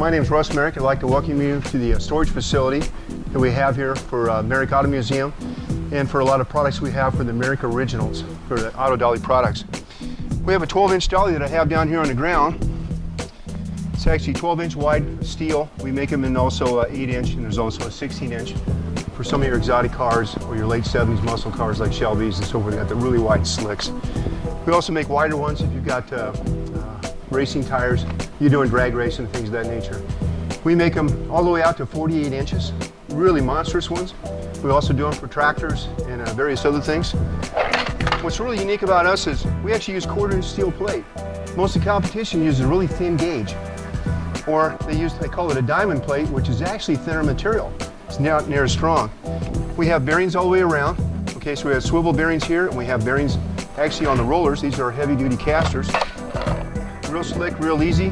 my name is Russ Merrick. I'd like to welcome you to the storage facility that we have here for Merrick Auto Museum and for a lot of products we have for the Merrick Originals, for the Auto Dolly products. We have a 12-inch dolly that I have down here on the ground. It's actually 12-inch wide steel. We make them in also 8-inch, and there's also a 16-inch for some of your exotic cars or your late 70s muscle cars like Shelby's and so forth. They got the really wide slicks. We also make wider ones if you've got racing tires, you're doing drag racing and things of that nature. We make them all the way out to 48 inches, really monstrous ones. We also do them for tractors and various other things. What's really unique about us is we actually use 1/4-inch steel plate. Most of the competition uses a really thin gauge, or they call it a diamond plate, which is actually thinner material. It's not near as strong. We have bearings all the way around. Okay, so we have swivel bearings here, and we have bearings actually on the rollers. These are heavy-duty casters. Real slick, real easy.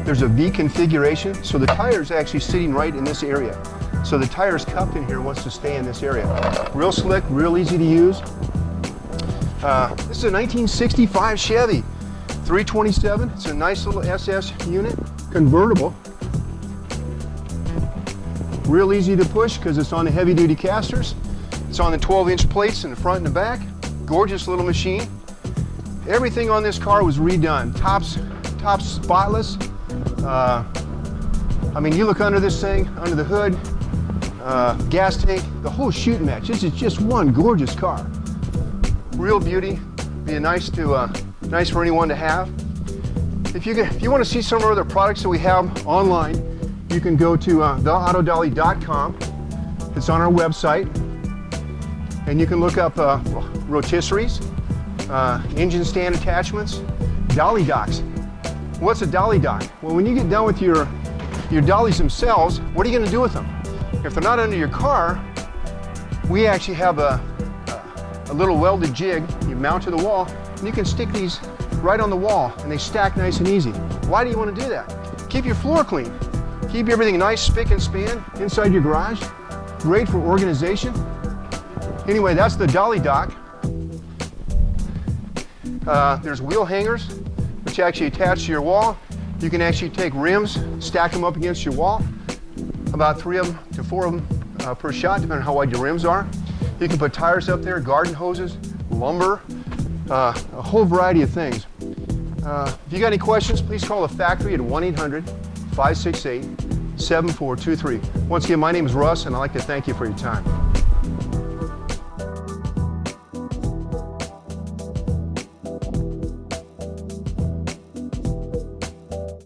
There's a V configuration, so the tire is actually sitting right in this area. So the tire is cupped in here, wants to stay in this area. Real slick, real easy to use. This is a 1965 Chevy 327. It's a nice little SS unit, convertible. Real easy to push because it's on the heavy-duty casters. It's on the 12-inch plates in the front and the back. Gorgeous little machine. Everything on this car was redone. Tops spotless. I mean, you look under this thing, under the hood, gas tank, the whole shooting match. This is just one gorgeous car. Real beauty. Be nice for anyone to have. If you want to see some of our other products that we have online, you can go to theautodolly.com. It's on our website, and you can look up rotisseries, engine stand attachments, dolly docks. What's a dolly dock? Well, when you get done with your dollies themselves, what are you going to do with them? If they're not under your car, we actually have a little welded jig you mount to the wall, and you can stick these right on the wall, and they stack nice and easy. Why do you want to do that? Keep your floor clean. Keep everything nice, spick and span inside your garage. Great for organization. Anyway, that's the dolly dock. There's wheel hangers, which actually attach to your wall. You can actually take rims, stack them up against your wall. About 3 of them to 4 of them per shot, depending on how wide your rims are. You can put tires up there, garden hoses, lumber, a whole variety of things. If you got any questions, please call the factory at 1-800-568-7423. Once again, my name is Russ, and I'd like to thank you for your time.